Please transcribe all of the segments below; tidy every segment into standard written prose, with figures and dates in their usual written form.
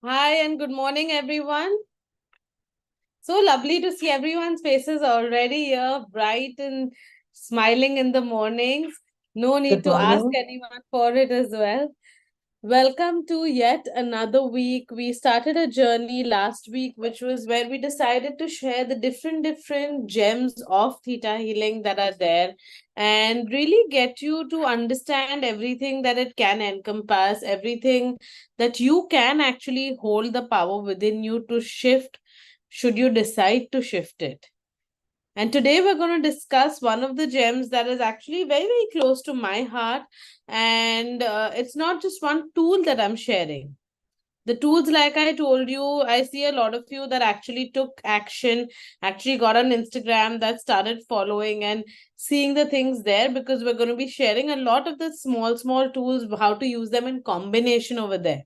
Hi and good morning, everyone. So lovely to see everyone's faces already here, bright and smiling in the mornings. No need Good to ask morning. anyone for it as well. Welcome to yet another week. We started a journey last week, which was where we decided to share the different gems of theta healing that are there and really get you to understand everything that it can encompass, everything that you can actually hold the power within you to shift should you decide to shift it. And today we're going to discuss one of the gems that is actually very close to my heart. And it's not just one tool that I'm sharing. The tools, like I told you, I see a lot of you that actually took action, actually got on Instagram, that started following and seeing the things there, because we're going to be sharing a lot of the small tools, how to use them in combination over there.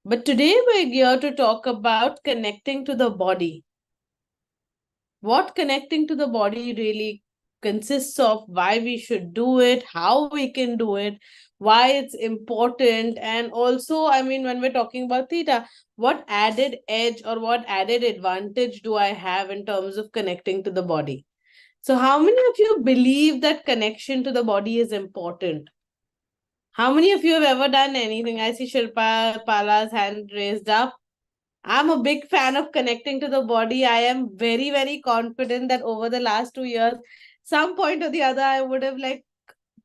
But today we're here to talk about connecting to the body, what connecting to the body really consists of, why we should do it, how we can do it, why it's important. And also, I mean, when we're talking about theta, what added edge or what added advantage do I have in terms of connecting to the body? So, how many of you believe that connection to the body is important? How many of you have ever done anything? I see Shilpa Pala's hand raised up. I'm a big fan of connecting to the body. I am very confident that over the last 2 years, some point or the other, I would have like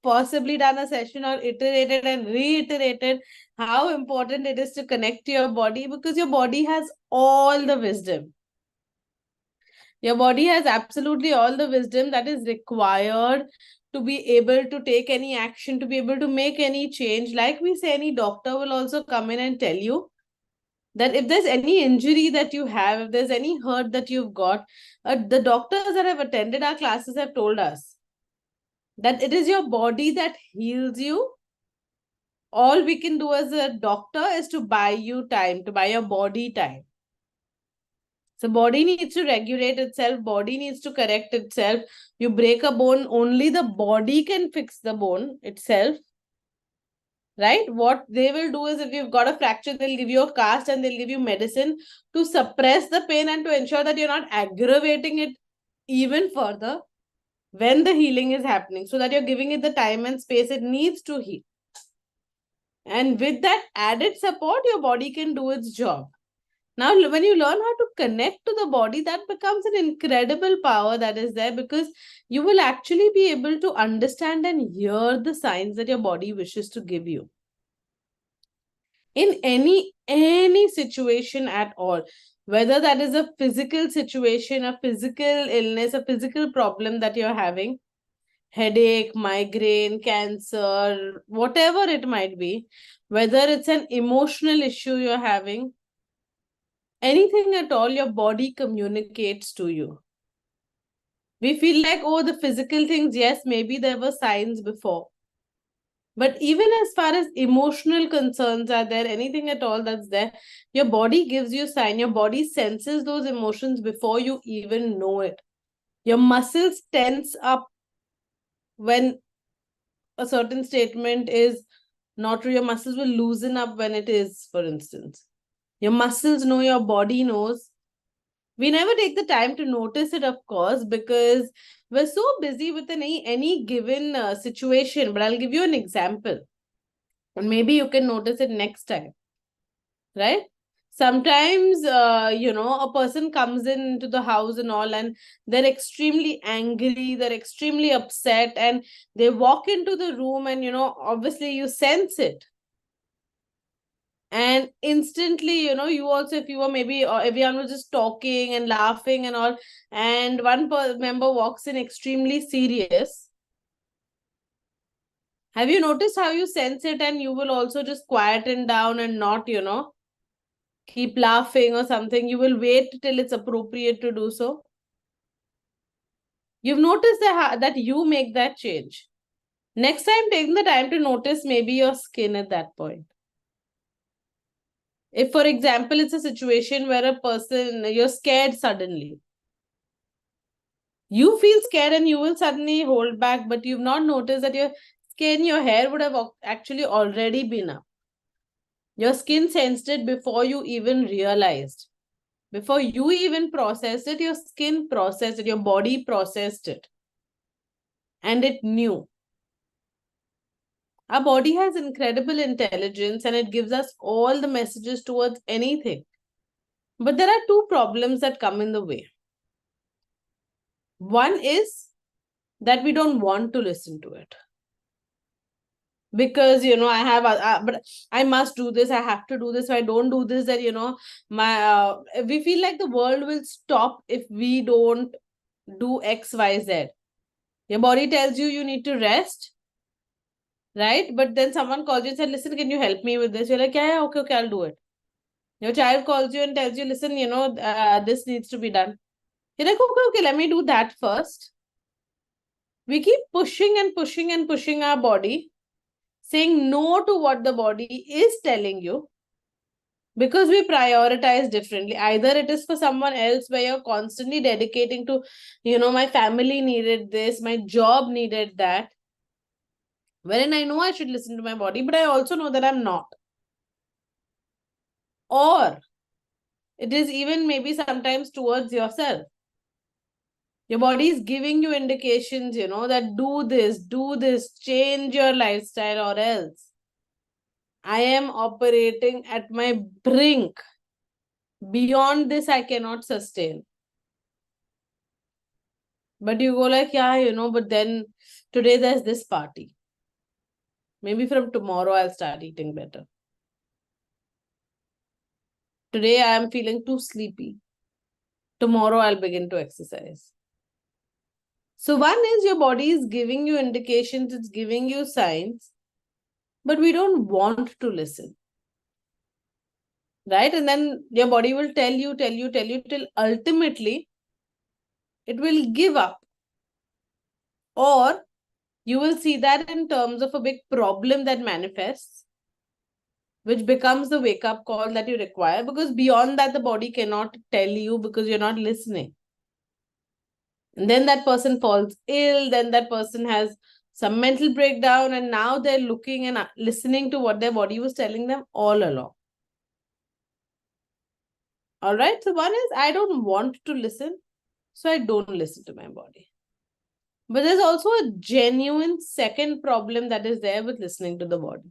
possibly done a session or iterated and reiterated how important it is to connect to your body, because your body has all the wisdom. Your body has absolutely all the wisdom that is required to be able to take any action, to be able to make any change. Like we say, any doctor will also come in and tell you that if there's any injury that you have, if there's any hurt that you've got, the doctors that have attended our classes have told us that it is your body that heals you. All we can do as a doctor is to buy you time, to buy your body time. So body needs to regulate itself, body needs to correct itself. You break a bone, only the body can fix the bone itself, right? What they will do is, if you've got a fracture, they'll give you a cast and they'll give you medicine to suppress the pain and to ensure that you're not aggravating it even further when the healing is happening, so that you're giving it the time and space it needs to heal. And with that added support, your body can do its job. Now, when you learn how to connect to the body, that becomes an incredible power that is there, because you will actually be able to understand and hear the signs that your body wishes to give you in any situation at all, whether that is a physical situation, a physical illness, a physical problem that you're having, headache, migraine, cancer, whatever it might be, whether it's an emotional issue you're having, anything at all, your body communicates to you. We feel like, oh, the physical things, yes, maybe there were signs before, but even as far as emotional concerns are there, anything at all that's there, your body gives you sign. Your body senses those emotions before you even know it. Your muscles tense up when a certain statement is not true. Your muscles will loosen up when it is, for instance. Your muscles know, your body knows. We never take the time to notice it, of course, because we're so busy with any given situation. But I'll give you an example, and maybe you can notice it next time, right? Sometimes a person comes into the house and all, and they're extremely angry, they're extremely upset, and they walk into the room, and obviously you sense it. And instantly, you also, if you were maybe, or everyone was just talking and laughing and all, and one member walks in extremely serious, have you noticed how you sense it, and you will also just quieten down and not keep laughing or something? You will wait till it's appropriate to do so. You've noticed that you make that change. Next time, take the time to notice maybe your skin at that point. If, for example, it's a situation where a person, you're scared suddenly, you feel scared and you will suddenly hold back, but you've not noticed that your skin, your hair would have actually already been up. Your skin sensed it before you even realized. Before you even processed it, your skin processed it, your body processed it. And it knew. Our body has incredible intelligence and it gives us all the messages towards anything. But there are two problems that come in the way. One is that we don't want to listen to it. Because but I must do this, I have to do this. If I don't do this, then my we feel like the world will stop if we don't do XYZ. Your body tells you need to rest, right? But then someone calls you and said, listen, can you help me with this? You're like, yeah, okay, I'll do it. Your child calls you and tells you, listen, this needs to be done. You're like, okay, let me do that first. We keep pushing and pushing and pushing our body, saying no to what the body is telling you, because we prioritize differently. Either it is for someone else where you're constantly dedicating to, my family needed this, my job needed that, wherein I know I should listen to my body, but I also know that I'm not. Or it is even maybe sometimes towards yourself. Your body is giving you indications, that do this, change your lifestyle, or else I am operating at my brink. Beyond this, I cannot sustain. But you go like, yeah, but then today there's this party. Maybe from tomorrow I'll start eating better. Today I am feeling too sleepy. Tomorrow I'll begin to exercise. So one is your body is giving you indications, it's giving you signs, but we don't want to listen. Right? And then your body will tell you till ultimately it will give up. Or you will see that in terms of a big problem that manifests, which becomes the wake-up call that you require, because beyond that, the body cannot tell you because you're not listening. And then that person falls ill, then that person has some mental breakdown, and now they're looking and listening to what their body was telling them all along. All right, so one is I don't want to listen, so I don't listen to my body. But there's also a genuine second problem that is there with listening to the body.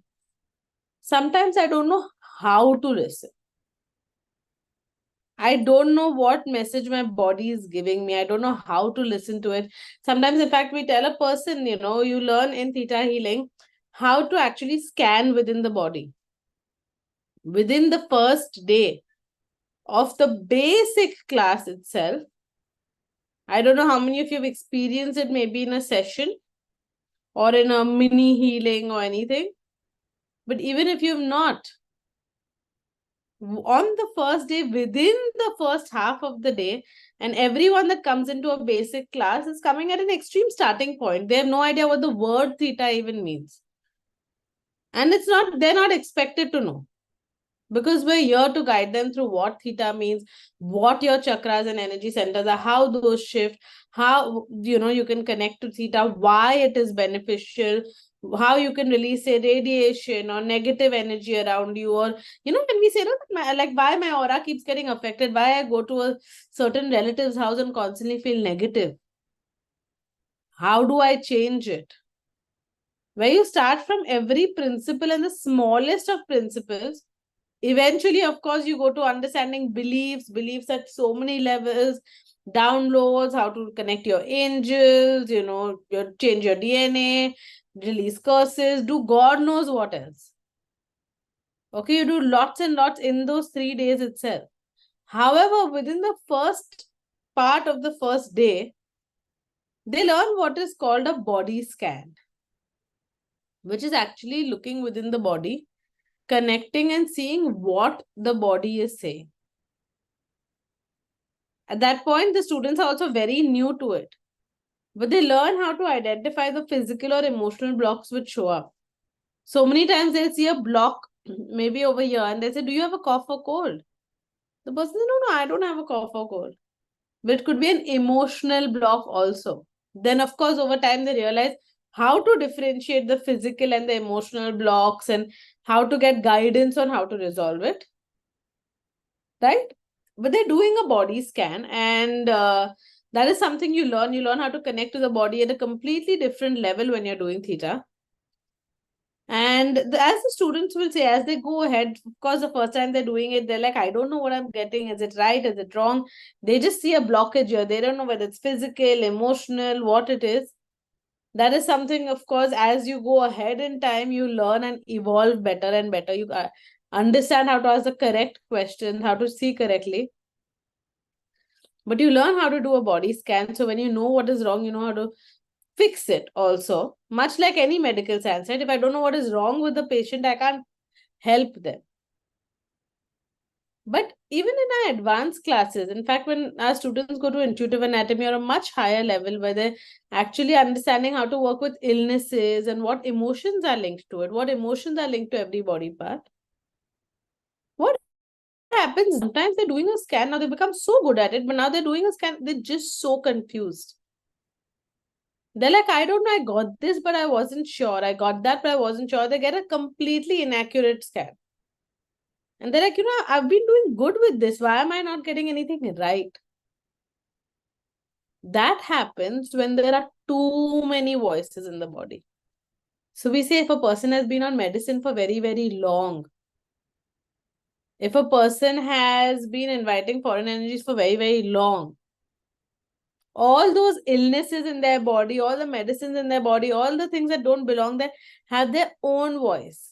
Sometimes I don't know how to listen. I don't know what message my body is giving me. I don't know how to listen to it. Sometimes, in fact, we tell a person, you learn in Theta healing how to actually scan within the body. Within the first day of the basic class itself, I don't know how many of you have experienced it, maybe in a session or in a mini healing or anything. But even if you've not, on the first day, within the first half of the day, and everyone that comes into a basic class is coming at an extreme starting point. They have no idea what the word theta even means. And they're not expected to know. Because we're here to guide them through what theta means, what your chakras and energy centers are, how those shift, how you can connect to theta, why it is beneficial, how you can release a radiation or negative energy around you, or when we say why my aura keeps getting affected, why I go to a certain relative's house and constantly feel negative, how do I change it? Where you start from every principle and the smallest of principles. Eventually, of course, you go to understanding beliefs at so many levels, downloads, how to connect your angels, change your DNA, release curses, do God knows what else. Okay, you do lots and lots in those 3 days itself. However, within the first part of the first day, they learn what is called a body scan, which is actually looking within the body, connecting and seeing what the body is saying. At that point, the students are also very new to it. But they learn how to identify the physical or emotional blocks which show up. So many times they'll see a block maybe over here and they say, do you have a cough or cold? The person says, no, I don't have a cough or cold. But it could be an emotional block also. Then, of course, over time they realize, how to differentiate the physical and the emotional blocks and how to get guidance on how to resolve it, right? But they're doing a body scan, and that is something you learn. You learn how to connect to the body at a completely different level when you're doing theta. And as the students will say, as they go ahead, of course, the first time they're doing it, they're like, I don't know what I'm getting. Is it right? Is it wrong? They just see a blockage here. They don't know whether it's physical, emotional, what it is. That is something, of course, as you go ahead in time, you learn and evolve better and better. You understand how to ask the correct questions, how to see correctly. But you learn how to do a body scan. So when you know what is wrong, you know how to fix it also. Much like any medical science, right? If I don't know what is wrong with the patient, I can't help them. But even in our advanced classes, in fact, when our students go to intuitive anatomy or a much higher level where they're actually understanding how to work with illnesses and what emotions are linked to it, what emotions are linked to every body part, what happens? Sometimes they're doing a scan, now they become so good at it, but now they're doing a scan, they're just so confused. They're like, I don't know, I got this, but I wasn't sure. I got that, but I wasn't sure. They get a completely inaccurate scan. And they're like, I've been doing good with this. Why am I not getting anything right? That happens when there are too many voices in the body. So we say if a person has been on medicine for very, very long, if a person has been inviting foreign energies for very, very long, all those illnesses in their body, all the medicines in their body, all the things that don't belong there have their own voice.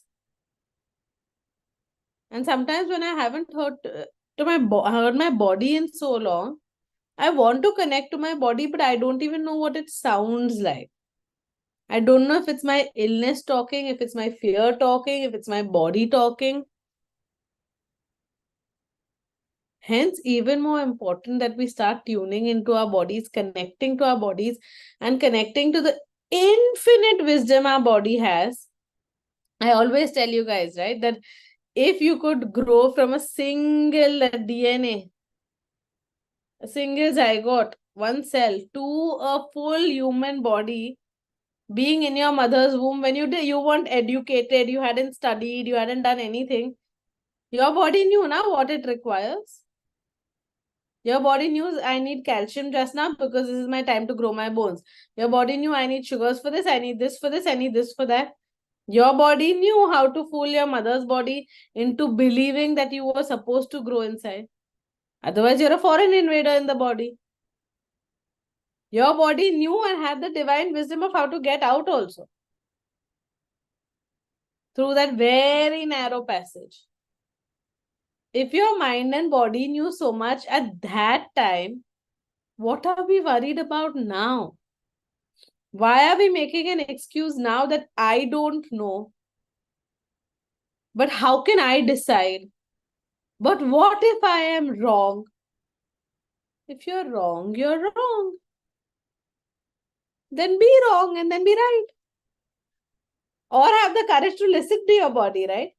And sometimes when I haven't heard my body in so long, I want to connect to my body, but I don't even know what it sounds like. I don't know if it's my illness talking, if it's my fear talking, if it's my body talking. Hence, even more important that we start tuning into our bodies, connecting to our bodies, and connecting to the infinite wisdom our body has. I always tell you guys, right, that if you could grow from a single DNA, a single zygote, one cell, to a full human body, being in your mother's womb, when you weren't educated, you hadn't studied, you hadn't done anything, your body knew now what it requires. Your body knew I need calcium just now because this is my time to grow my bones. Your body knew I need sugars for this, I need this for this, I need this for that. Your body knew how to fool your mother's body into believing that you were supposed to grow inside. Otherwise, you're a foreign invader in the body. Your body knew and had the divine wisdom of how to get out also. Through that very narrow passage. If your mind and body knew so much at that time, what are we worried about now? Why are we making an excuse now that I don't know? But how can I decide? But what if I am wrong? If you're wrong, you're wrong. Then be wrong and then be right. Or have the courage to listen to your body, right?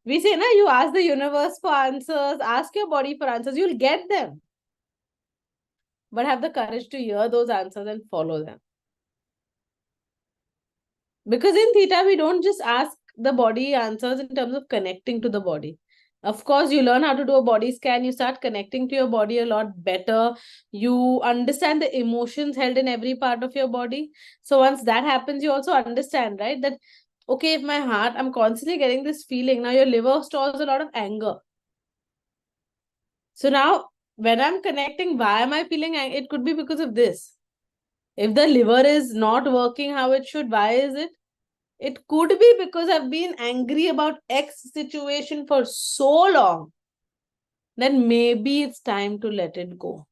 We say, na, you ask the universe for answers, ask your body for answers, you'll get them. But have the courage to hear those answers and follow them. Because in Theta, we don't just ask the body answers in terms of connecting to the body. Of course, you learn how to do a body scan, you start connecting to your body a lot better. You understand the emotions held in every part of your body. So once that happens, you also understand, right? That, okay, if my heart, I'm constantly getting this feeling. Now your liver stores a lot of anger. So now when I'm connecting, why am I feeling angry? It could be because of this. If the liver is not working how it should, why is it? It could be because I've been angry about X situation for so long. Then maybe it's time to let it go.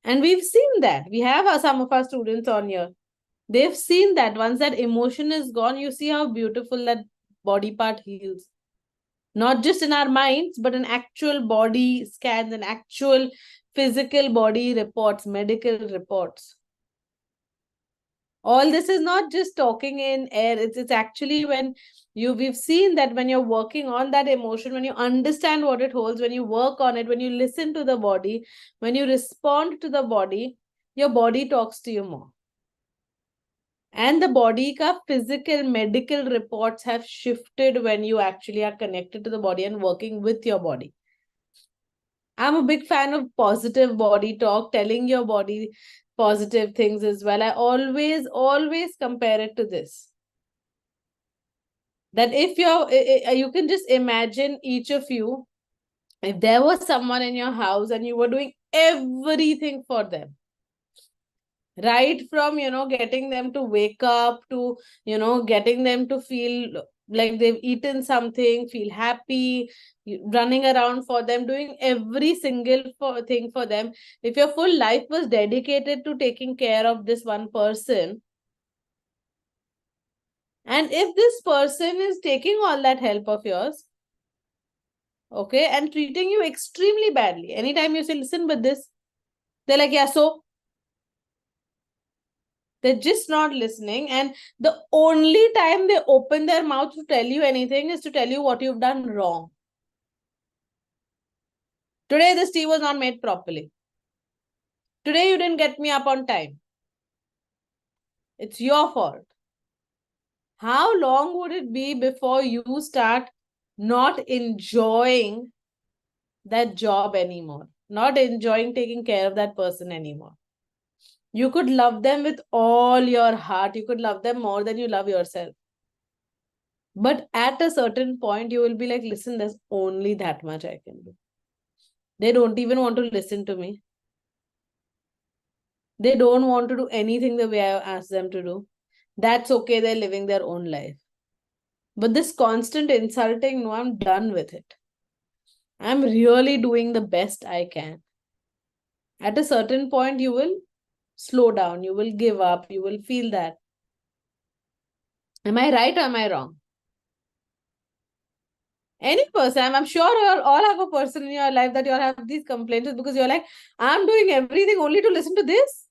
And we've seen that. We have some of our students on here. They've seen that once that emotion is gone, you see how beautiful that body part heals. Not just in our minds, but in actual body scans and actual physical body reports, medical reports. All this is not just talking in air. It's actually when we've seen that when you're working on that emotion, when you understand what it holds, when you work on it, when you listen to the body, when you respond to the body, your body talks to you more. And the body ka physical medical reports have shifted when you actually are connected to the body and working with your body. I'm a big fan of positive body talk, telling your body positive things as well. I always compare it to this. That if you can just imagine each of you, if there was someone in your house and you were doing everything for them, right from getting them to wake up to getting them to feel like they've eaten something, feel happy, running around for them, doing every single thing for them. If your full life was dedicated to taking care of this one person, and if this person is taking all that help of yours, okay, and treating you extremely badly, anytime you say listen with this, they're like, yeah, so they're just not listening. And the only time they open their mouth to tell you anything is to tell you what you've done wrong. Today, this tea was not made properly. Today, you didn't get me up on time. It's your fault. How long would it be before you start not enjoying that job anymore? Not enjoying taking care of that person anymore? You could love them with all your heart. You could love them more than you love yourself. But at a certain point, you will be like, listen, there's only that much I can do. They don't even want to listen to me. They don't want to do anything the way I ask them to do. That's okay. They're living their own life. But this constant insulting, no, I'm done with it. I'm really doing the best I can. At a certain point, you will slow down. You will give up. You will feel that. Am I right or am I wrong? Any person, I'm sure you all have a person in your life that you all have these complaints because you're like, I'm doing everything only to listen to this.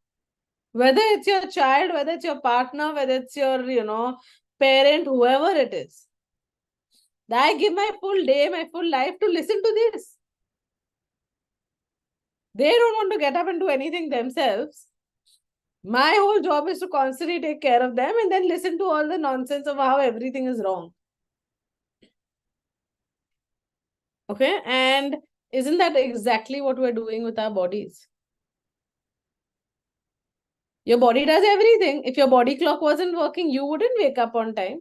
Whether it's your child, whether it's your partner, whether it's your, parent, whoever it is. I give my full day, my full life to listen to this. They don't want to get up and do anything themselves. My whole job is to constantly take care of them and then listen to all the nonsense of how everything is wrong. Okay, and isn't that exactly what we're doing with our bodies? Your body does everything. If your body clock wasn't working, you wouldn't wake up on time.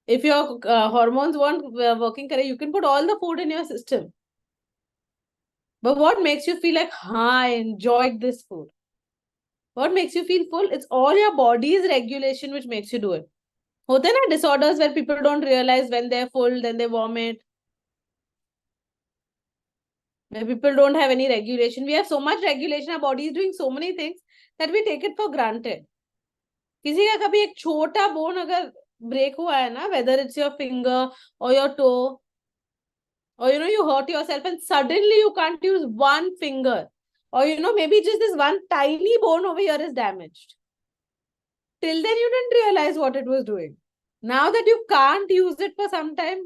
If your hormones weren't working correct, you can put all the food in your system. But what makes you feel like, I enjoyed this food? What makes you feel full? It's all your body's regulation which makes you do it. Hote na disorders where people don't realize when they're full, then they vomit. Where people don't have any regulation. We have so much regulation. Our body is doing so many things that we take it for granted. किसी का कभी एक छोटा bone अगर break हुआ है ना, whether it's your finger or your toe, or you hurt yourself and suddenly you can't use one finger, or maybe just this one tiny bone over here is damaged. Till then you didn't realize what it was doing. Now that you can't use it for some time,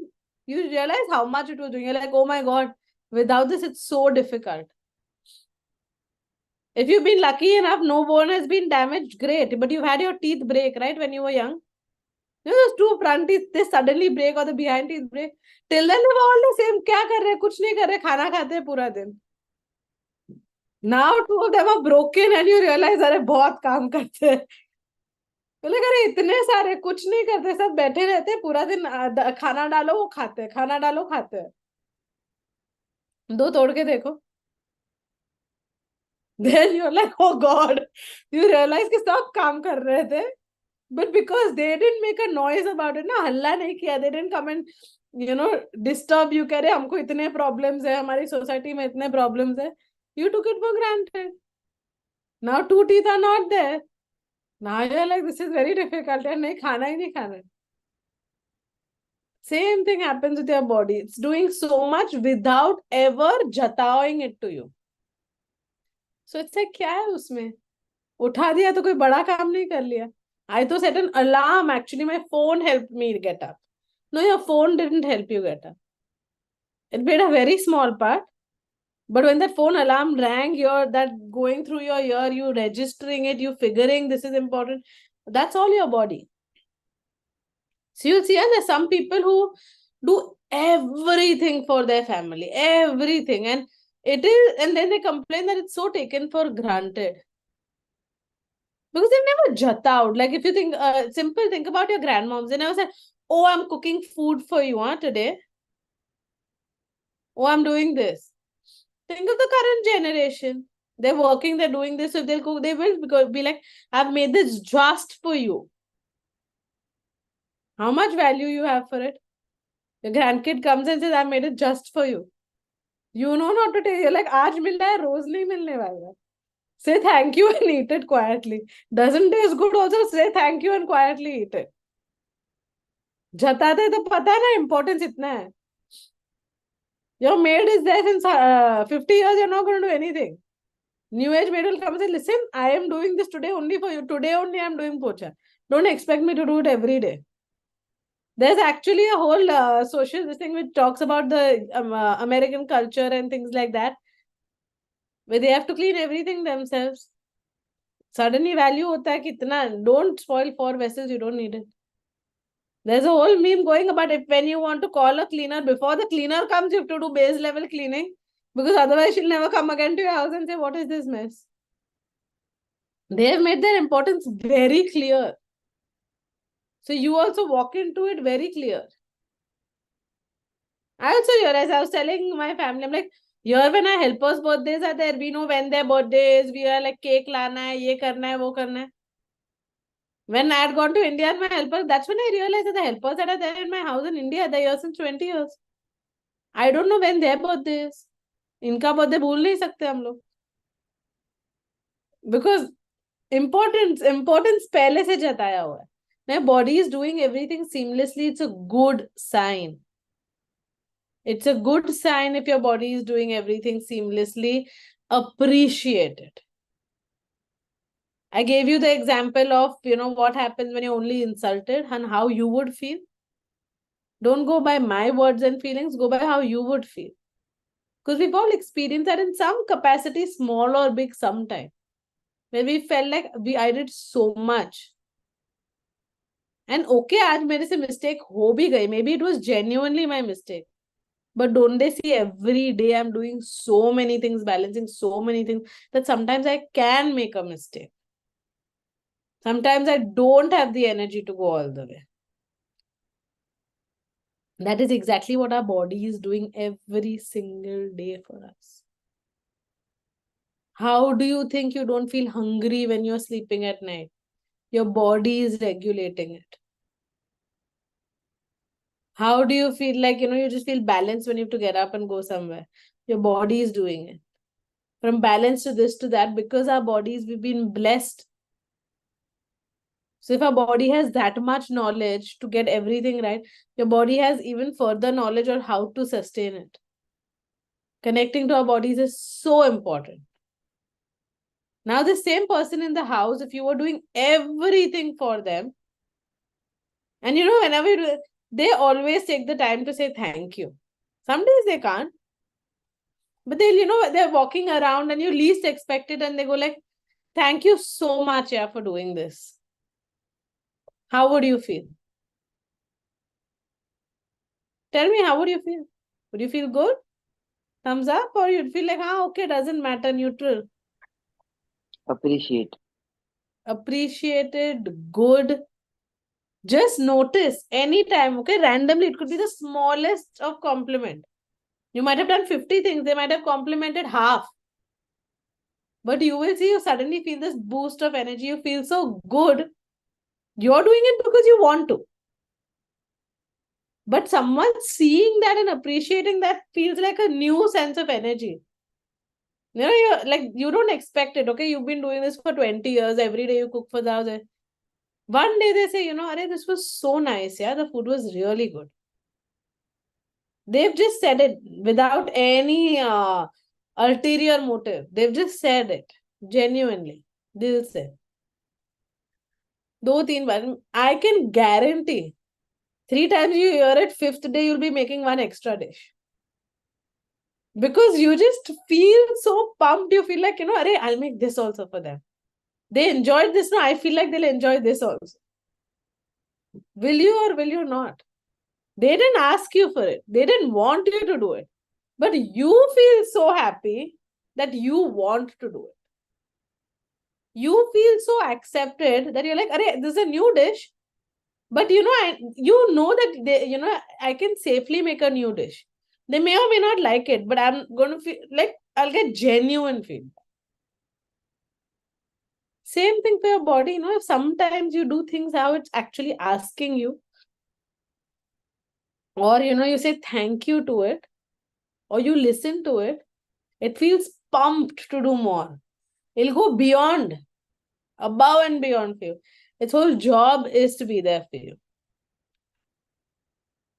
you realize how much it was doing. You're like, oh my god, without this it's so difficult. If you've been lucky enough, no bone has been damaged, great. But you've had your teeth break, right, when you were young. Those two front teeth, they suddenly break or the behind teeth break. Till then, they were all the same. क्या कर रहे? कुछ नहीं कर रहे. खाना खाते हैं पूरा दिन. Now two of them are broken and you realize अरे बहुत काम करते हैं. बोले अरे इतने सारे कुछ नहीं करते, सब बैठे रहते हैं पूरा दिन. खाना डालो वो खाते हैं, खाना डालो खाते हैं. दो तोड़ के देखो. Then you're like, oh God, you realize कि सब काम कर रहे थे. But because they didn't make a noise about it, ना हल्ला नहीं किया, they didn't come and disturb you, कह रहे हमको इतने problems है, हमारी society में इतने problems है. You took it for granted. Now two teeth are not there. Now you're like, this is very difficult and नहीं खाना ही नहीं खाना. Same thing happens with your body. It's doing so much without ever jatawing it to you. So it's like, क्या है उसमें? उठा दिया तो कोई बड़ा काम नहीं कर लिया. I thought set an alarm. Actually, my phone helped me get up. No, your phone didn't help you get up. It played a very small part. But when that phone alarm rang, you're that going through your ear, you registering it, you figuring this is important. That's all your body. So you'll see, and there's some people who do everything for their family, everything, and it is, and then they complain that it's so taken for granted because they've never jut out. Like if you think, simple, think about your grandmoms. They never said, "Oh, I'm cooking food for you, huh, today. Oh, I'm doing this." Think of the current generation. They're working, they're doing this. If they'll cook, they will be like, "I've made this just for you." How much value you have for it? Your grandkid comes and says, "I made it just for you." You know not to take. You're like, "Aaj mil raha hai, roz nahi milne wala." Say thank you and eat it quietly. Doesn't taste good also, say thank you and quietly eat it. जताते तो पता है ना importance इतना है. Your maid is there since 50 years, you're not going to do anything. New age maid will come and say, "Listen, I am doing this today only for you. Today only I'm doing pocha. Don't expect me to do it every day." There's actually a whole social thing which talks about the American culture and things like that, where they have to clean everything themselves. Suddenly value hota hai kitna. Don't spoil 4 vessels, you don't need it. There's a whole meme going about it. When you want to call a cleaner, before the cleaner comes, you have to do base level cleaning, because otherwise she'll never come again to your house and say, "What is this mess?" They have made their importance very clear. So you also walk into it very clear. I also realized, I was telling my family, I'm like, here when our helpers' birthdays are there, we know when their birthdays, we are like, cake lana hai, ye karna hai, wo karna hai. When I had gone to India and my helpers, that's when I realized that the helpers that are there in my house in India, they're here since 20 years. I don't know when their birthday is. इनका birthday भूल नहीं सकते हम लोग, because importance पहले से जताया हुआ है. My body is doing everything seamlessly. It's a good sign. It's a good sign if your body is doing everything seamlessly. Appreciate it. I gave you the example of, what happens when you're only insulted and how you would feel. Don't go by my words and feelings, go by how you would feel. Because we've all experienced that in some capacity, small or big, sometime, where we felt like I did so much. And okay, आज मेरे से mistake हो भी गई. Maybe it was genuinely my mistake. But don't they see every day I'm doing so many things, balancing so many things, that sometimes I can make a mistake. Sometimes I don't have the energy to go all the way. That is exactly what our body is doing every single day for us. How do you think you don't feel hungry when you're sleeping at night? Your body is regulating it. How do you feel like, you just feel balanced when you have to get up and go somewhere? Your body is doing it. From balance to this to that, because our bodies, we've been blessed. So if our body has that much knowledge to get everything right, your body has even further knowledge on how to sustain it. Connecting to our bodies is so important. Now, the same person in the house, if you were doing everything for them, and whenever you do it, they always take the time to say thank you. Some days they can't, but they're walking around and you least expect it, and they go like, "Thank you so much, yeah, for doing this." How would you feel? Tell me, how would you feel? Would you feel good? Thumbs up? Or you'd feel like, okay, doesn't matter, neutral? Appreciate. Appreciated, good. Just notice anytime, okay, randomly, it could be the smallest of compliment. You might have done 50 things, they might have complimented half. But you will see, you suddenly feel this boost of energy, you feel so good. You're doing it because you want to. But someone seeing that and appreciating that feels like a new sense of energy. You're like, you don't expect it, okay? You've been doing this for 20 years, every day you cook for the house. One day they say, Arey, this was so nice, yeah, the food was really good. They've just said it without any ulterior motive. They've just said it genuinely. They'll say. 2-3 bar. I can guarantee 3 times you hear it, 5th day you'll be making one extra dish. Because you just feel so pumped. You feel like, Arey, I'll make this also for them. They enjoyed this. No, I feel like they'll enjoy this also. Will you or will you not? They didn't ask you for it. They didn't want you to do it. But you feel so happy that you want to do it. You feel so accepted that you're like, Arey, this is a new dish. But that I can safely make a new dish. They may or may not like it, but I'm going to feel like I'll get genuine feedback. Same thing for your body, if sometimes you do things how it's actually asking you, or you say thank you to it, or you listen to it, it feels pumped to do more. It'll go beyond, above and beyond for you. Its whole job is to be there for you.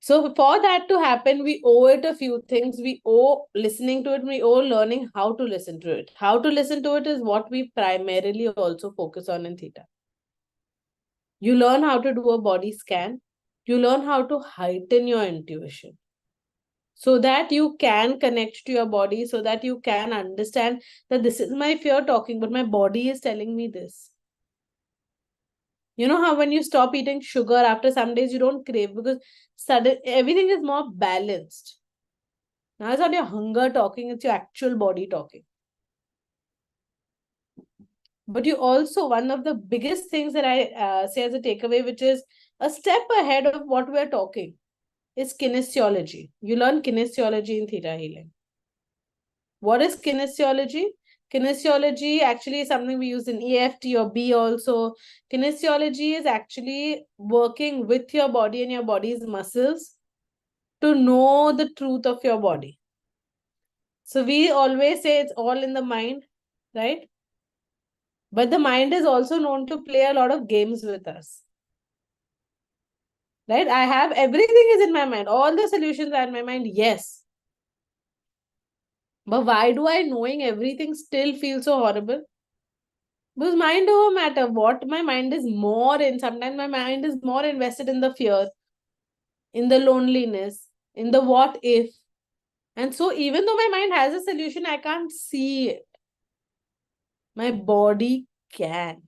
So for that to happen, we owe it a few things. We owe listening to it. We owe learning how to listen to it. How to listen to it is what we primarily also focus on in Theta. You learn how to do a body scan. You learn how to heighten your intuition so that you can connect to your body, so that you can understand that this is my fear talking, but my body is telling me this. You know how when you stop eating sugar, after some days you don't crave because everything is more balanced. Now it's not your hunger talking, it's your actual body talking. But you also, one of the biggest things that I say as a takeaway, which is a step ahead of what we're talking, is kinesiology. You learn kinesiology in Theta Healing. What is kinesiology? Kinesiology actually is something we use in EFT or B also. Kinesiology is actually working with your body and your body's muscles to know the truth of your body. So we always say it's all in the mind, right? But the mind is also known to play a lot of games with us. Right? I have everything is in my mind. All the solutions are in my mind. Yes. But why do I, knowing everything, still feel so horrible? Because mind over matter. What my mind is more in, sometimes my mind is more invested in the fear, in the loneliness, in the what if. And so even though my mind has a solution, I can't see it. My body can.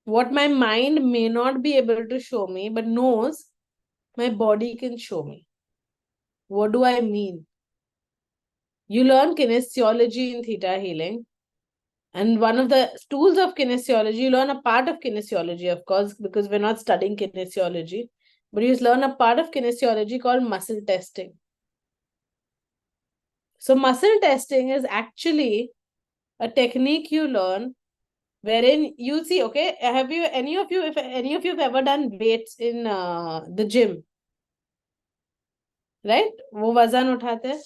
What my mind may not be able to show me, but knows, my body can show me. What do I mean? You learn kinesiology in Theta Healing. And one of the tools of kinesiology, you learn a part of kinesiology, of course, because we're not studying kinesiology, but you learn a part of kinesiology called muscle testing. So muscle testing is actually a technique you learn wherein you see, okay, have you, if any of you have ever done weights in the gym, right? वो वजन उठाते हैं.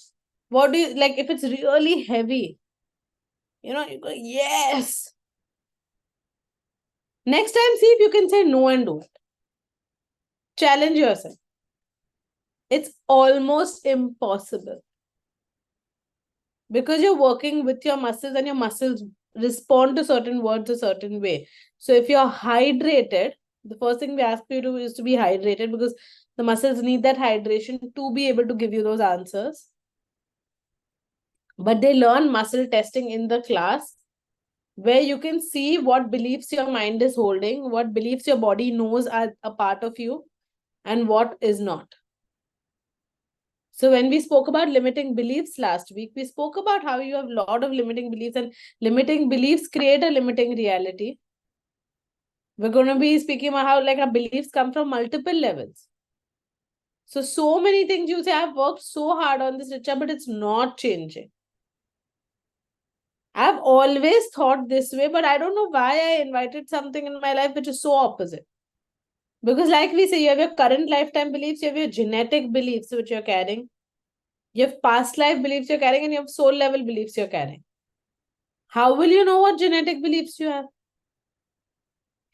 What do you, like, if it's really heavy, you go, yes. Next time, see if you can say no and do it. Challenge yourself. It's almost impossible because you're working with your muscles and your muscles respond to certain words a certain way. So if you're hydrated, the first thing we ask you to do is to be hydrated because the muscles need that hydration to be able to give you those answers. But they learn muscle testing in the class where you can see what beliefs your mind is holding, what beliefs your body knows are a part of you, and what is not. So when we spoke about limiting beliefs last week, we spoke about how you have a lot of limiting beliefs and limiting beliefs create a limiting reality. We're going to be speaking about how like our beliefs come from multiple levels. So many things you say, I've worked so hard on this, Richa, but it's not changing. I've always thought this way, but I don't know why I invited something in my life which is so opposite. Because like we say, you have your current lifetime beliefs, you have your genetic beliefs which you're carrying, you have past life beliefs you're carrying, and you have soul level beliefs you're carrying. How will you know what genetic beliefs you have?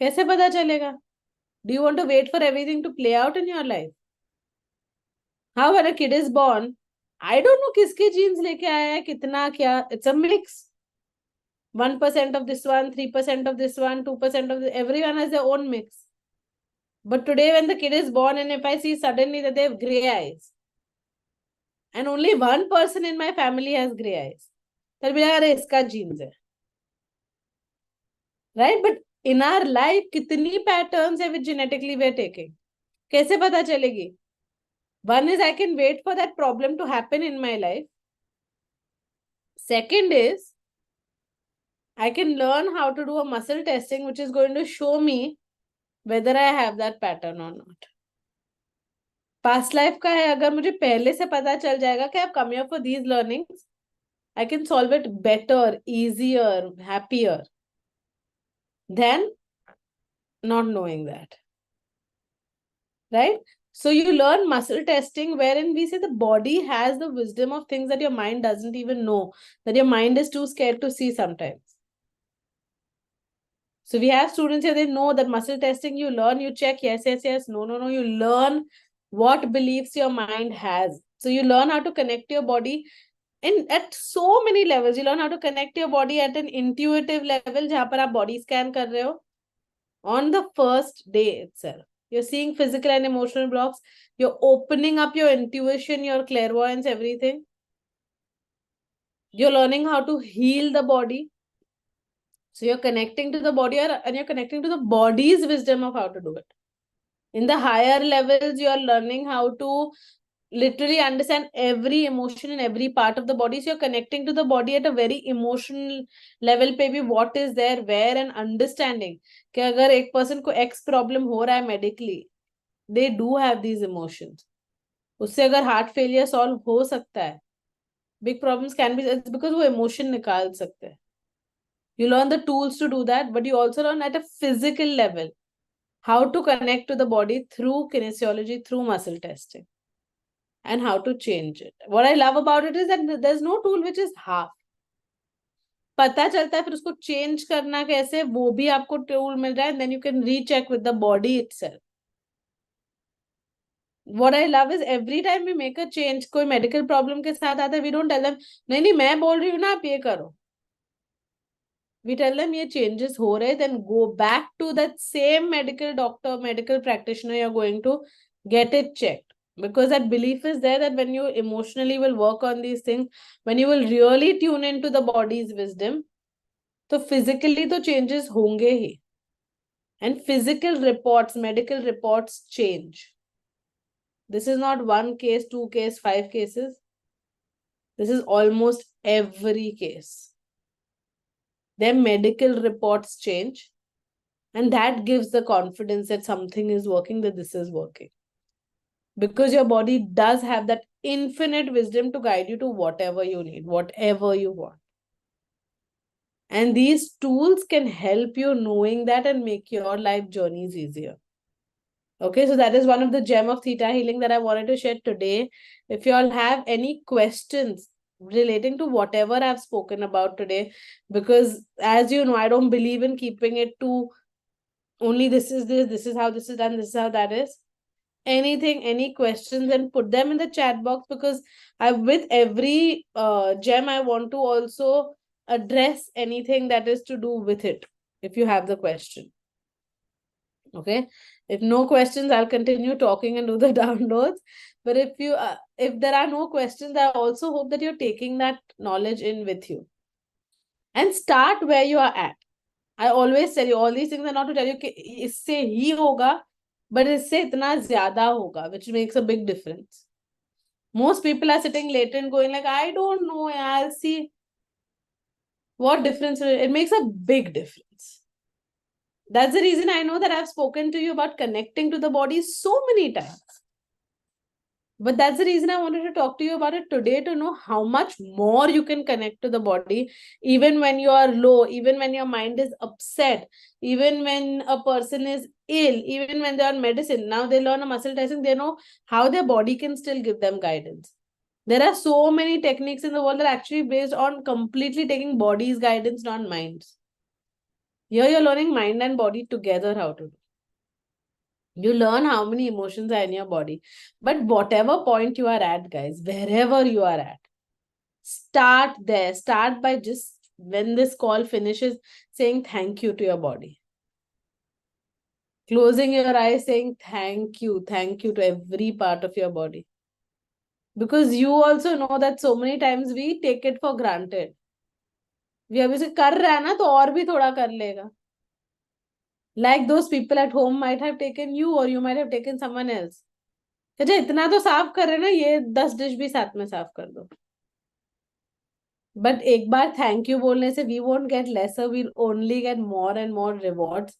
कैसे पता चलेगा? Do you want to wait for everything to play out in your life? How when a kid is born, I don't know किसके genes लेके आया है, कितना क्या, it's a mix. 1% of this one, 3% of this one, 2% of this, everyone has their own mix. But today when the kid is born and if I see suddenly that they have grey eyes and only one person in my family has gray eyes, then be like, अरे इसका genes है, right? But in our life, कितनी patterns है which genetically we're taking? कैसे पता चलेगी? One is I can wait for that problem to happen in my life. Second is I can learn how to do a muscle testing, which is going to show me whether I have that pattern or not. Past life का है, अगर मुझे पहले से पता चल जाएगा कि I've come here for these learnings, I can solve it better, easier, happier than not knowing that. Right? So you learn muscle testing, wherein we say the body has the wisdom of things that your mind doesn't even know, that your mind is too scared to see sometimes. So we have students here, they know that muscle testing, you learn, you check, yes, yes, yes, no, no, no. You learn what beliefs your mind has. So you learn how to connect your body at so many levels. You learn how to connect your body at an intuitive level, जहाँ पर आप body scan कर रहे हो. On the first day itself, you're seeing physical and emotional blocks. You're opening up your intuition, your clairvoyance, everything. You're learning how to heal the body. So you're connecting to the body, and you're connecting to the body's wisdom of how to do it. In the higher levels, you are learning how to literally understand every emotion in every part of the body. So you're connecting to the body at a very emotional level पे भी what is there, where, and understanding कि अगर एक person को X problem हो रहा है medically, they do have these emotions. उससे अगर heart failure solve हो सकता है, big problems can be, it's because वो emotion निकाल सकते हैं. You learn the tools to do that, but you also learn at a physical level how to connect to the body through kinesiology, through muscle testing, and how to change it. What I love about it is that there's no tool which is half. पता चलता है फिर उसको change करना कैसे, वो भी आपको tool मिल रहा है, and then you can recheck with the body itself. What I love is every time we make a change, कोई medical problem के साथ आता है, we don't tell them, नहीं नहीं मैं बोल रही हूँ ना आप ये करो. We tell them ये changes हो रहे, then go back to that same medical doctor, medical practitioner, you're going to get it checked. Because that belief is there that when you emotionally will work on these things, when you will really tune into the body's wisdom, तो physically तो changes होंगे ही. And physical reports, medical reports change. This is not one case, two case, 5 cases. This is almost every case. Their medical reports change, and that gives the confidence that something is working, that this is working. Because your body does have that infinite wisdom to guide you to whatever you need, whatever you want. And these tools can help you knowing that and make your life journeys easier. Okay, so that is one of the gem of theta healing that I wanted to share today. If you all have any questions relating to whatever I've spoken about today, because as you know, I don't believe in keeping it to only this is how this is done, this is how that is. Anything, any questions, then put them in the chat box, because with every gem, I want to also address anything that is to do with it, if you have the question. Okay, if no questions, I'll continue talking and do the downloads. But if there are no questions, I also hope that you're taking that knowledge in with you and start where you are at. I always tell you, all these things are not to tell you कि इससे ही होगा, but इससे इतना ज़्यादा होगा, which makes a big difference. Most people are sitting later and going like, I don't know, I'll see. What difference? It makes a big difference. That's the reason I know that I've spoken to you about connecting to the body so many times. But that's the reason I wanted to talk to you about it today, to know how much more you can connect to the body, even when you are low, even when your mind is upset, even when a person is ill, even when they're on medicine. Now they learn a muscle testing, they know how their body can still give them guidance. There are so many techniques in the world that are actually based on completely taking body's guidance, not minds. Here you're learning mind and body together how to do. You learn how many emotions are in your body. But whatever point you are at, guys, wherever you are at, start there. Start by just, when this call finishes, saying thank you to your body. Closing your eyes, saying thank you to every part of your body. Because you also know that so many times we take it for granted. We अभी से कर रहा है ना तो और भी थोड़ा कर लेगा. Like those people at home might have taken you or you might have taken someone else. अच्छा इतना तो साफ कर रहे ना, ये 10 डिश भी साथ में साफ कर दो. बट एक बार थैंक यू बोलने से we won't get lesser, we only get more and more rewards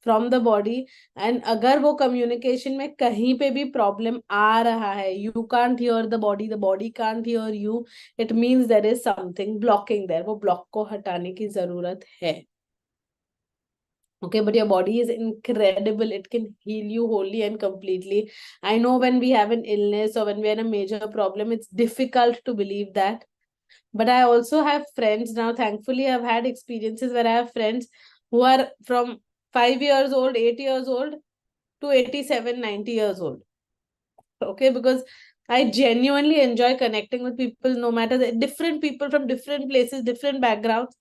from the body. And अगर वो कम्युनिकेशन में कहीं पे भी प्रॉब्लम आ रहा है, you can't hear the body can't hear you, it means there is something blocking there. वो ब्लॉक को हटाने की जरूरत है. Okay, but your body is incredible. It can heal you wholly and completely. I know when we have an illness or when we are in a major problem, it's difficult to believe that. But I also have friends now. Thankfully, I've had experiences where I have friends who are from 5 years old, 8 years old to 87, 90 years old. Okay, because I genuinely enjoy connecting with people, no matter the different people from different places, different backgrounds.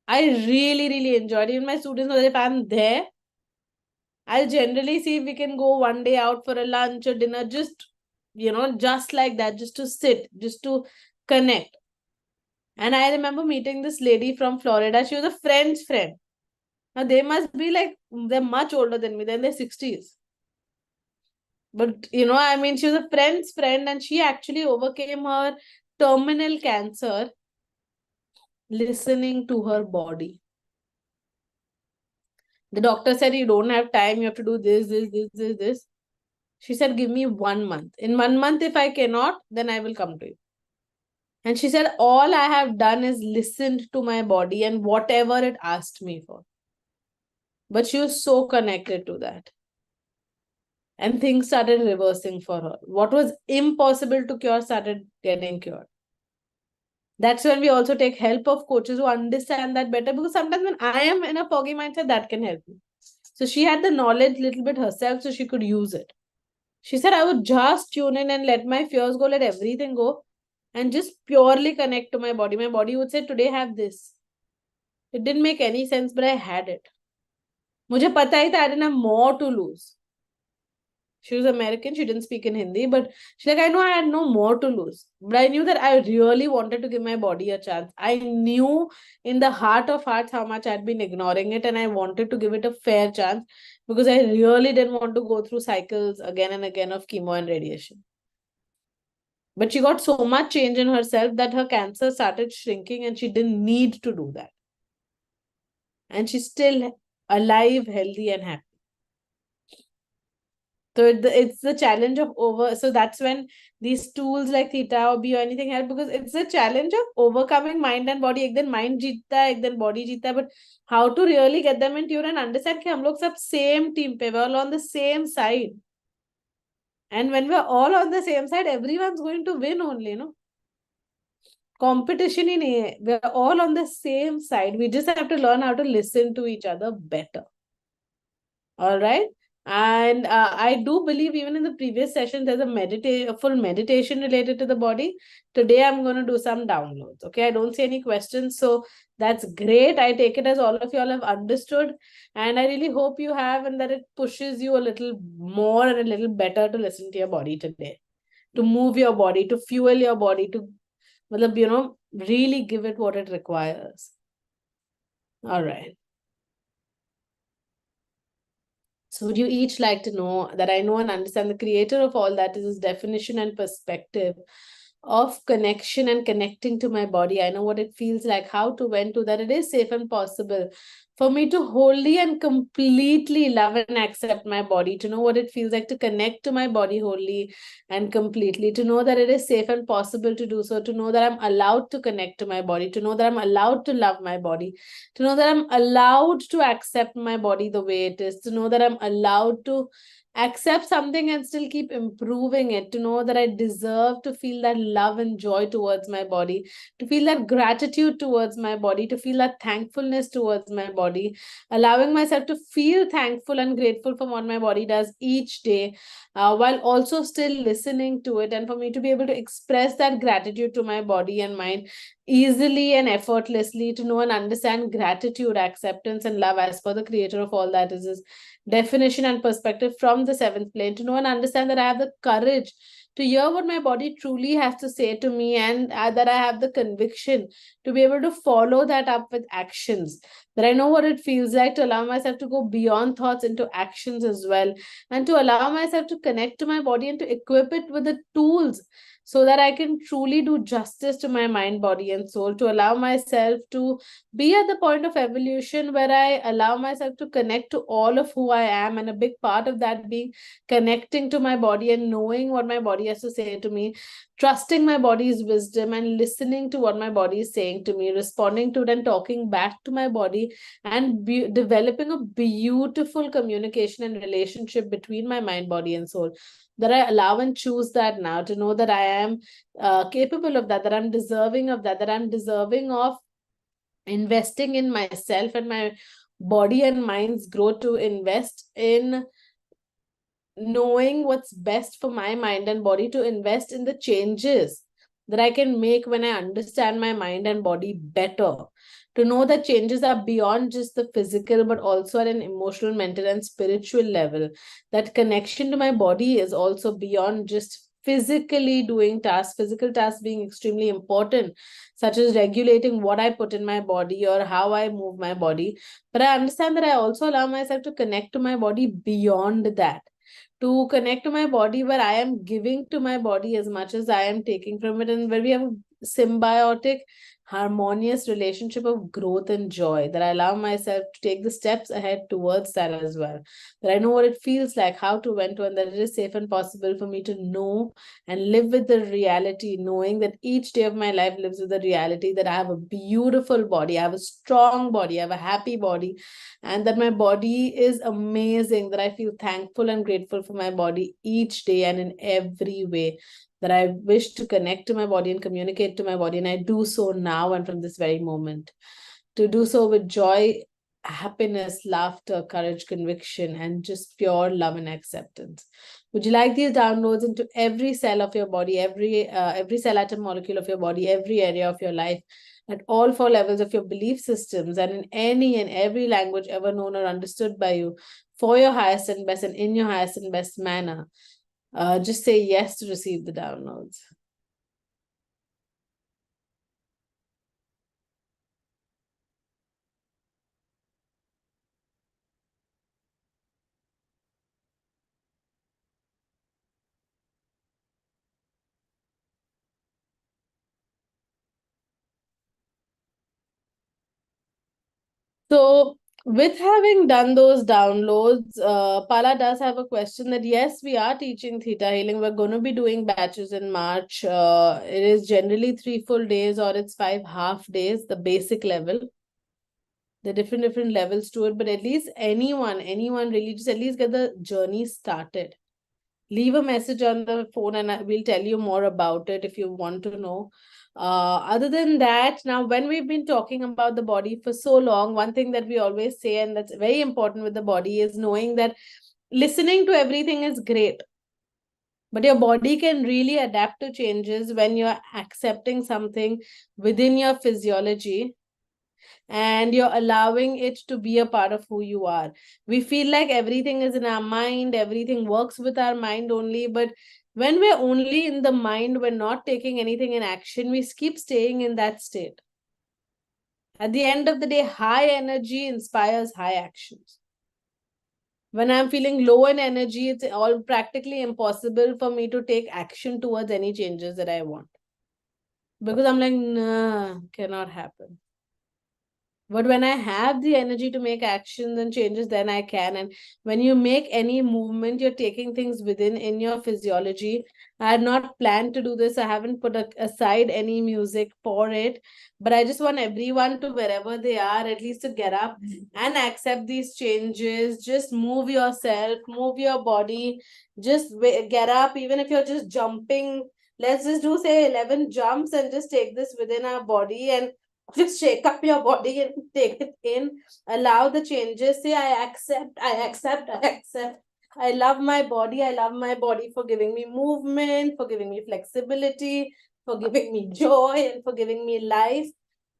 I really, really enjoyed it. Even my students know that if I'm there, I'll generally see if we can go one day out for a lunch or dinner, just, just like that, just to sit, just to connect. And I remember meeting this lady from Florida. She was a friend's friend. Now they must be like, they're much older than me, they're in their 60s. But, she was a friend's friend and she actually overcame her terminal cancer listening to her body. The doctor said, you don't have time, you have to do this. She said, give me 1 month. In 1 month, if I cannot, then I will come to you. And she said, all I have done is listened to my body and whatever it asked me for. But she was so connected to that. And things started reversing for her. What was impossible to cure started getting cured. That's when we also take help of coaches who understand that better, because sometimes when I am in a foggy mindset, that can help me. So she had the knowledge little bit herself, so she could use it. She said, I would just tune in and let my fears go, let everything go, and just purely connect to my body. My body would say, today have this. It didn't make any sense, but I had it. मुझे पता ही था I didn't have more to lose. She was American, she didn't speak in Hindi, but she's like, I know I had no more to lose. But I knew that I really wanted to give my body a chance. I knew in the heart of hearts how much I'd been ignoring it, and I wanted to give it a fair chance because I really didn't want to go through cycles again and again of chemo and radiation. But she got so much change in herself that her cancer started shrinking and she didn't need to do that. And she's still alive, healthy, and happy. So it's the challenge of so that's when these tools like Theta or B or anything help, because it's the challenge of overcoming mind and body. एक दिन mind जीतता है, एक दिन body जीतता है, but how to really get them in tune and understand कि हम लोग सब same team पे, we're all on the same side. And when we're all on the same side, everyone's going to win only, Competition ही नहीं है. We're all on the same side. We just have to learn how to listen to each other better. All right. And I do believe even in the previous session, there's a full meditation related to the body. Today, I'm going to do some downloads. Okay. I don't see any questions. So that's great. I take it as all of you all have understood. And I really hope you have, and that it pushes you a little more and a little better to listen to your body today, to move your body, to fuel your body, to, really give it what it requires. All right. So would you each like to know that I know and understand the creator of all that is his definition and perspective of connection and connecting to my body. I know what it feels like, how to, when to, that it is safe and possible for me to wholly and completely love and accept my body, to know what it feels like to connect to my body wholly and completely, to know that it is safe and possible to do so, to know that I'm allowed to connect to my body, to know that I'm allowed to love my body, to know that I'm allowed to accept my body the way it is, to know that I'm allowed to accept something and still keep improving it, to know that I deserve to feel that love and joy towards my body, to feel that gratitude towards my body, to feel that thankfulness towards my body, allowing myself to feel thankful and grateful for what my body does each day, while also still listening to it, and for me to be able to express that gratitude to my body and mind easily and effortlessly, to know and understand gratitude, acceptance, and love as per the creator of all that is his definition and perspective from the seventh plane, to know and understand that I have the courage to hear what my body truly has to say to me, and that I have the conviction to be able to follow that up with actions, that I know what it feels like to allow myself to go beyond thoughts into actions as well, and to allow myself to connect to my body and to equip it with the tools so that I can truly do justice to my mind, body, and soul, to allow myself to be at the point of evolution where I allow myself to connect to all of who I am. And a big part of that being connecting to my body and knowing what my body has to say to me, trusting my body's wisdom and listening to what my body is saying to me, responding to it and talking back to my body, and developing a beautiful communication and relationship between my mind, body, and soul, that I allow and choose that now, to know that I am capable of that, that I'm deserving of that, that I'm deserving of investing in myself and my body and mind's growth, to invest in knowing what's best for my mind and body, to invest in the changes that I can make when I understand my mind and body better, to know that changes are beyond just the physical but also at an emotional, mental, and spiritual level, that connection to my body is also beyond just physically doing tasks, physical tasks being extremely important, such as regulating what I put in my body or how I move my body, but I understand that I also allow myself to connect to my body beyond that, to connect to my body where I am giving to my body as much as I am taking from it, and where we have a symbiotic, harmonious relationship of growth and joy, that I allow myself to take the steps ahead towards that as well. That I know what it feels like, how to, when to, and that it is safe and possible for me to know and live with the reality, knowing that each day of my life lives with the reality that I have a beautiful body, I have a strong body, I have a happy body, and that my body is amazing, that I feel thankful and grateful for my body each day and in every way, that I wish to connect to my body and communicate to my body, and I do so now and from this very moment, to do so with joy, happiness, laughter, courage, conviction, and just pure love and acceptance. Would you like these downloads into every cell of your body, every cell, atom, molecule of your body, every area of your life, at all four levels of your belief systems, and in any and every language ever known or understood by you, for your highest and best and in your highest and best manner? Just say yes to receive the downloads. So, with having done those downloads, Pala does have a question that yes, we are teaching theta healing. We're going to be doing batches in March. It is generally 3 full days or it's 5 half days, the basic level. The different levels to it, but at least anyone really, just at least get the journey started. Leave a message on the phone and we'll tell you more about it if you want to know. Other than that, now when we've been talking about the body for so long, one thing that we always say, and that's very important with the body, is knowing that listening to everything is great, but your body can really adapt to changes when you're accepting something within your physiology and you're allowing it to be a part of who you are. We feel like everything is in our mind, everything works with our mind only, but when we're only in the mind, we're not taking anything in action, we keep staying in that state. At the end of the day, high energy inspires high actions. When I'm feeling low in energy, it's all practically impossible for me to take action towards any changes that I want. Because I'm like, nah, cannot happen. But when I have the energy to make actions and changes, then I can. And when you make any movement, you're taking things within in your physiology. I had not planned to do this. I haven't put aside any music for it. But I just want everyone to, wherever they are, at least to get up and accept these changes. Just move yourself, move your body. Just get up, even if you're just jumping. Let's just do, say, 11 jumps and just take this within our body and just shake up your body and take it in. Allow the changes. Say, I accept, I accept, I accept. I love my body. I love my body for giving me movement, for giving me flexibility, for giving me joy and for giving me life.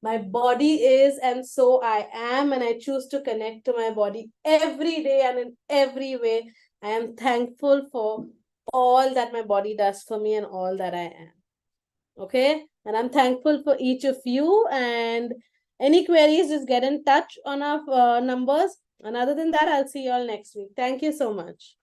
My body is, and so I am, and I choose to connect to my body every day and in every way. I am thankful for all that my body does for me and all that I am. Okay, and I'm thankful for each of you. And any queries, just get in touch on our numbers. And other than that, I'll see you all next week. Thank you so much.